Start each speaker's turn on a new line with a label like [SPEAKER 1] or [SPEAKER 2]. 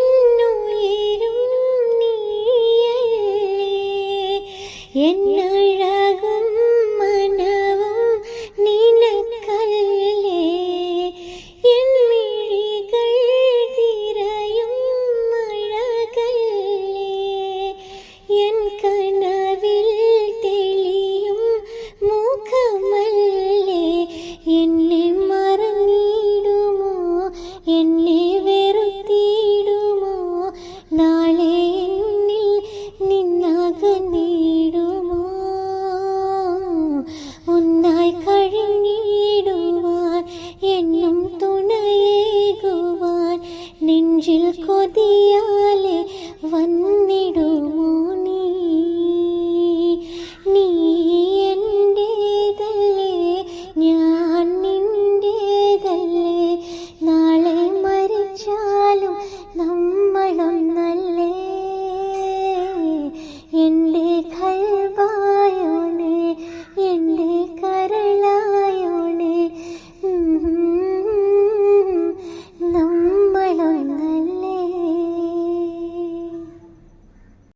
[SPEAKER 1] എന്നുയിരിന്നുയിരും നീയല്ലേ എന്നഴകും മനവും നിനക്കല്ലേ എൻ മിഴികൾ തിരയും അഴകല്ലേ എൻ കനവിൽ തെളിയും മുഖമല്ലേ എന്നെ മറന്നിടുമോ എന്നെ വെറുത്തിടുമോ നാളെ എന്നിൽ നിന്നകന്നിടുമോ ഒന്നായി കഴിഞ്ഞിടുവാൻ എന്നും തുണയേകുവാൻ നെഞ്ചിൽ കൊതിയാലെ വന്നിടുമോ നീ എന്റേതല്ലേ ഞാൻ നിന്റേതല്ലേ നാളെ മരിച്ചാലും നമ്മളൊന്നല്ലേ എൻ്റെ ഖൽബായോനെ